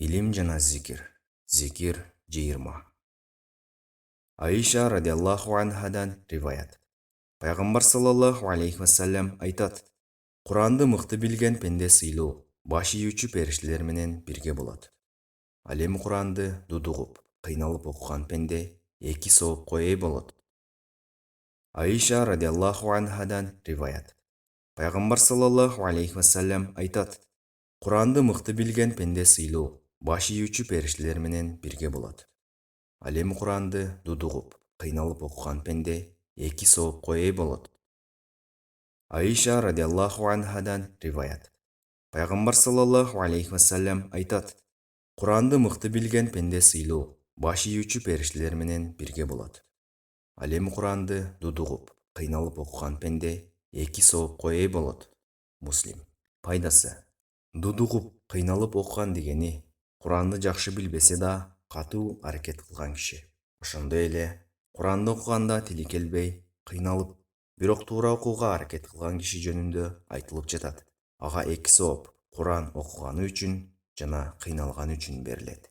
Илим жана зикир. Зикир 20. Айша радиаллаху анхадан риваят. Пайгамбар саллаллаху алейхи вассалам айтат: Куранды мыкты билген пенде сыйлуу, баш ийүүчү периштелер менен бирге болот. Ал эми Куранды дудугуп, кыйналып окуган пенде 2 соопко ээ болот. Айша радиаллаху анхадан риваят. Пайгамбар саллаллаху алейхи вассалам айтат: Куранды мыкты билген пенде сыйлуу, баш ийүүчү периштелер менен бирге болот. Ал эми Куранды дудугуп, кыйналып окуган пенде 2 соопко ээ болот. Айша радиаллаху анхадан риваят. Пайгамбар саллаллаху алейхи вассалам айтат: Куранды мыкты билген пенде сыйлуу, баш ийүүчү периштелер менен бирге болот. Ал эми Куранды дудугуп, кыйналып окуган пенде 2 соопко ээ болот. Муслим. Пайдасы. Дудугуп, кыйналып окуган дегени Куранды жакшы билбесе да, катуу аракет кылган киши. Ошондой эле Куранды окуганда тили келбей, кыйналып, бирок туура окууга аракет кылган киши жөнүндө айтылып жатат. Ага 2 сооп Куран окуганы үчүн жана кыйналганы үчүн берилет.